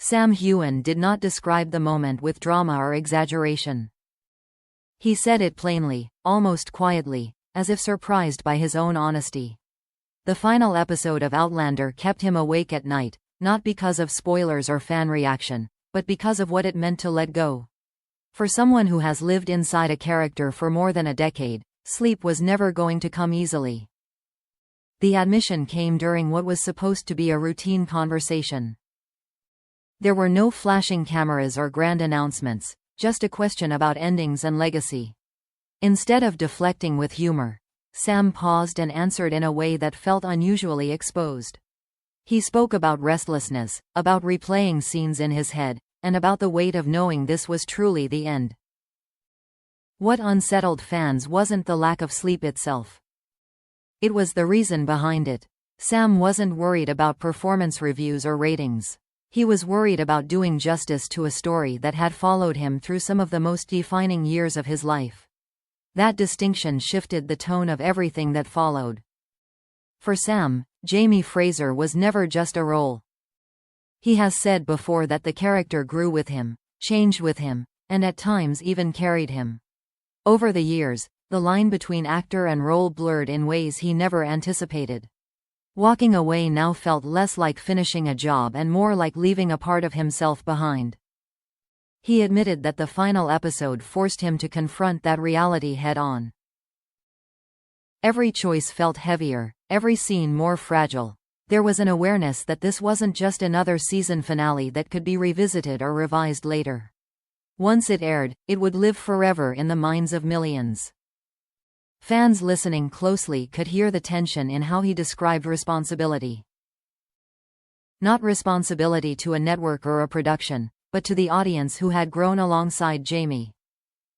Sam Heughan did not describe the moment with drama or exaggeration. He said it plainly, almost quietly, as if surprised by his own honesty. The final episode of Outlander kept him awake at night, not because of spoilers or fan reaction, but because of what it meant to let go. For someone who has lived inside a character for more than a decade, sleep was never going to come easily. The admission came during what was supposed to be a routine conversation. There were no flashing cameras or grand announcements, just a question about endings and legacy. Instead of deflecting with humor, Sam paused and answered in a way that felt unusually exposed. He spoke about restlessness, about replaying scenes in his head, and about the weight of knowing this was truly the end. What unsettled fans wasn't the lack of sleep itself. It was the reason behind it. Sam wasn't worried about performance reviews or ratings. He was worried about doing justice to a story that had followed him through some of the most defining years of his life. That distinction shifted the tone of everything that followed. For Sam, Jamie Fraser was never just a role. He has said before that the character grew with him, changed with him, and at times even carried him. Over the years, the line between actor and role blurred in ways he never anticipated. Walking away now felt less like finishing a job and more like leaving a part of himself behind. He admitted that the final episode forced him to confront that reality head-on. Every choice felt heavier, every scene more fragile. There was an awareness that this wasn't just another season finale that could be revisited or revised later. Once it aired, it would live forever in the minds of millions. Fans listening closely could hear the tension in how he described responsibility. Not responsibility to a network or a production, but to the audience who had grown alongside Jamie.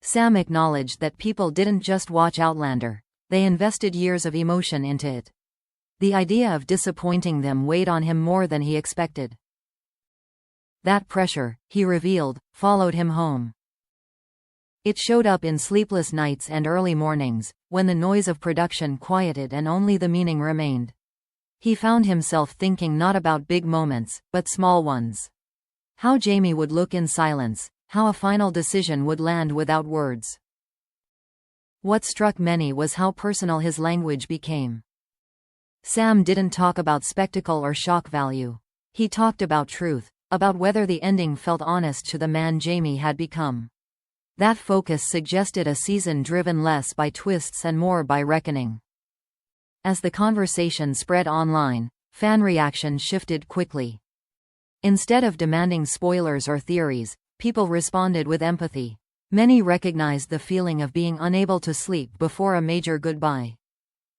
Sam acknowledged that people didn't just watch Outlander, they invested years of emotion into it. The idea of disappointing them weighed on him more than he expected. That pressure, he revealed, followed him home. It showed up in sleepless nights and early mornings, when the noise of production quieted and only the meaning remained. He found himself thinking not about big moments, but small ones. How Jamie would look in silence, how a final decision would land without words. What struck many was how personal his language became. Sam didn't talk about spectacle or shock value. He talked about truth, about whether the ending felt honest to the man Jamie had become. That focus suggested a season driven less by twists and more by reckoning. As the conversation spread online, fan reaction shifted quickly. Instead of demanding spoilers or theories, people responded with empathy. Many recognized the feeling of being unable to sleep before a major goodbye.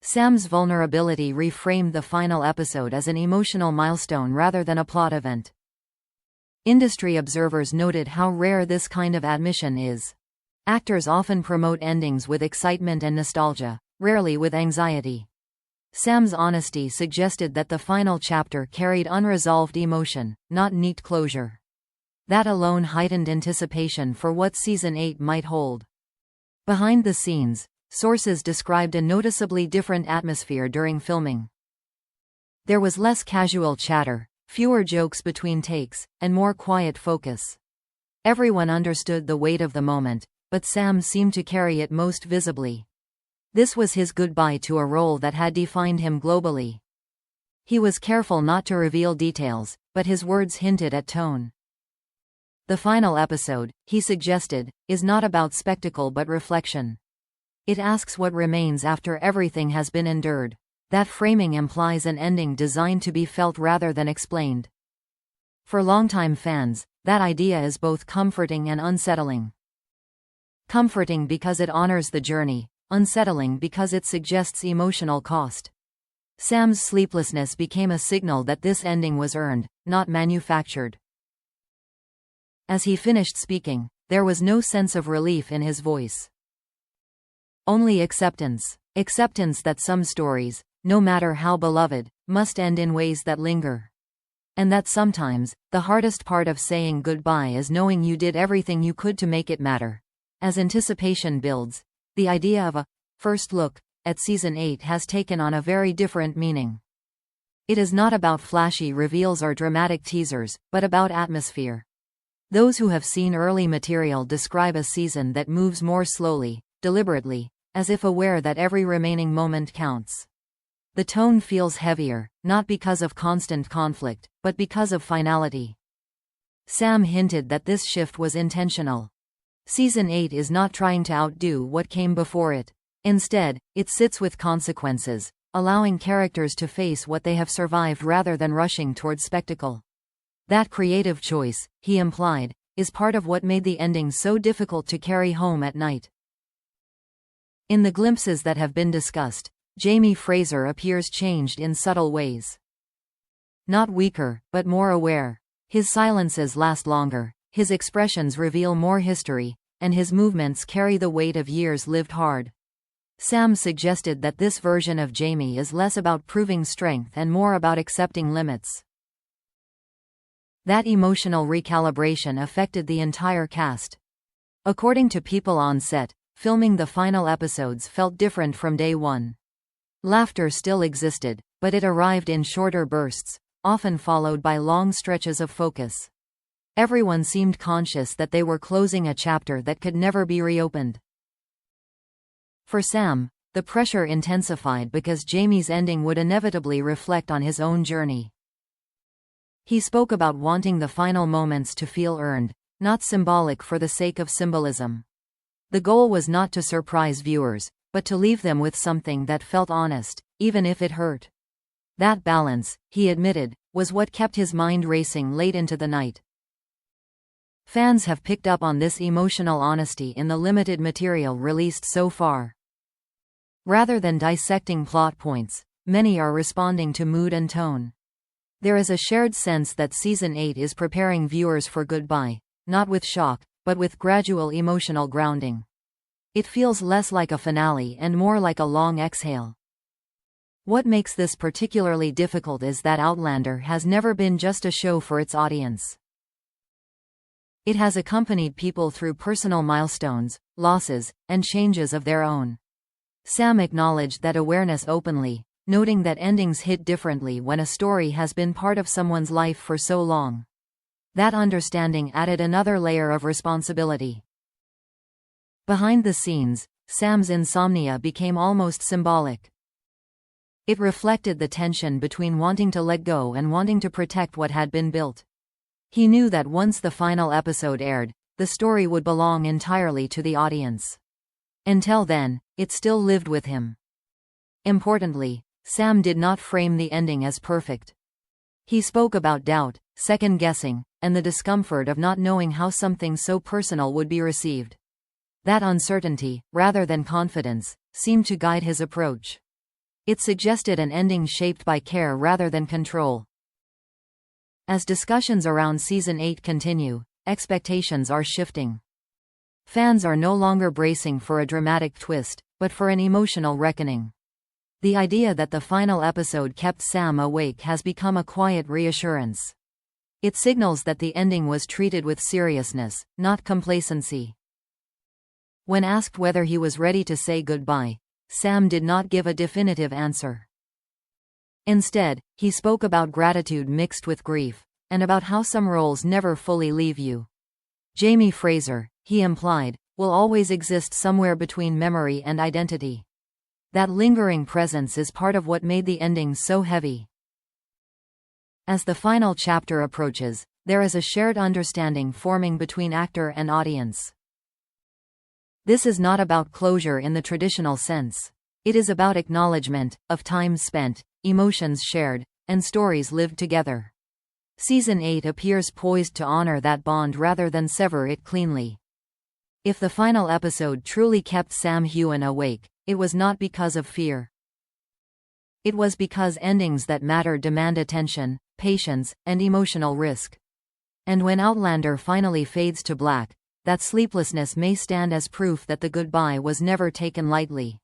Sam's vulnerability reframed the final episode as an emotional milestone rather than a plot event. Industry observers noted how rare this kind of admission is. Actors often promote endings with excitement and nostalgia, rarely with anxiety. Sam's honesty suggested that the final chapter carried unresolved emotion, not neat closure. That alone heightened anticipation for what Season 8 might hold. Behind the scenes, sources described a noticeably different atmosphere during filming. There was less casual chatter, fewer jokes between takes, and more quiet focus. Everyone understood the weight of the moment, but Sam seemed to carry it most visibly. This was his goodbye to a role that had defined him globally. He was careful not to reveal details, but his words hinted at tone. The final episode, he suggested, is not about spectacle but reflection. It asks what remains after everything has been endured. That framing implies an ending designed to be felt rather than explained. For longtime fans, that idea is both comforting and unsettling. Comforting because it honors the journey, unsettling because it suggests emotional cost. Sam's sleeplessness became a signal that this ending was earned, not manufactured. As he finished speaking, there was no sense of relief in his voice. Only acceptance. Acceptance that some stories, no matter how beloved, must end in ways that linger. And that sometimes, the hardest part of saying goodbye is knowing you did everything you could to make it matter. As anticipation builds, the idea of a first look at Season 8 has taken on a very different meaning. It is not about flashy reveals or dramatic teasers, but about atmosphere. Those who have seen early material describe a season that moves more slowly, deliberately, as if aware that every remaining moment counts. The tone feels heavier, not because of constant conflict, but because of finality. Sam hinted that this shift was intentional. Season 8 is not trying to outdo what came before it. Instead, it sits with consequences, allowing characters to face what they have survived rather than rushing towards spectacle. That creative choice, he implied, is part of what made the ending so difficult to carry home at night. In the glimpses that have been discussed, Jamie Fraser appears changed in subtle ways. Not weaker, but more aware. His silences last longer, his expressions reveal more history, and his movements carry the weight of years lived hard. Sam suggested that this version of Jamie is less about proving strength and more about accepting limits. That emotional recalibration affected the entire cast. According to people on set, filming the final episodes felt different from day one. Laughter still existed, but it arrived in shorter bursts, often followed by long stretches of focus. Everyone seemed conscious that they were closing a chapter that could never be reopened. For Sam, the pressure intensified because Jamie's ending would inevitably reflect on his own journey. He spoke about wanting the final moments to feel earned, not symbolic for the sake of symbolism. The goal was not to surprise viewers, but to leave them with something that felt honest, even if it hurt. That balance, he admitted, was what kept his mind racing late into the night. Fans have picked up on this emotional honesty in the limited material released so far. Rather than dissecting plot points, many are responding to mood and tone. There is a shared sense that Season 8 is preparing viewers for goodbye, not with shock, but with gradual emotional grounding. It feels less like a finale and more like a long exhale. What makes this particularly difficult is that Outlander has never been just a show for its audience. It has accompanied people through personal milestones, losses, and changes of their own. Sam acknowledged that awareness openly, noting that endings hit differently when a story has been part of someone's life for so long. That understanding added another layer of responsibility. Behind the scenes, Sam's insomnia became almost symbolic. It reflected the tension between wanting to let go and wanting to protect what had been built. He knew that once the final episode aired, the story would belong entirely to the audience. Until then, it still lived with him. Importantly, Sam did not frame the ending as perfect. He spoke about doubt, second-guessing, and the discomfort of not knowing how something so personal would be received. That uncertainty, rather than confidence, seemed to guide his approach. It suggested an ending shaped by care rather than control. As discussions around Season 8 continue, expectations are shifting. Fans are no longer bracing for a dramatic twist, but for an emotional reckoning. The idea that the final episode kept Sam awake has become a quiet reassurance. It signals that the ending was treated with seriousness, not complacency. When asked whether he was ready to say goodbye, Sam did not give a definitive answer. Instead, he spoke about gratitude mixed with grief, and about how some roles never fully leave you. Jamie Fraser, he implied, will always exist somewhere between memory and identity. That lingering presence is part of what made the ending so heavy. As the final chapter approaches, there is a shared understanding forming between actor and audience. This is not about closure in the traditional sense. It is about acknowledgement of time spent, emotions shared, and stories lived together. Season 8 appears poised to honor that bond rather than sever it cleanly. If the final episode truly kept Sam Heughan awake, it was not because of fear. It was because endings that matter demand attention, patience, and emotional risk. And when Outlander finally fades to black, that sleeplessness may stand as proof that the goodbye was never taken lightly.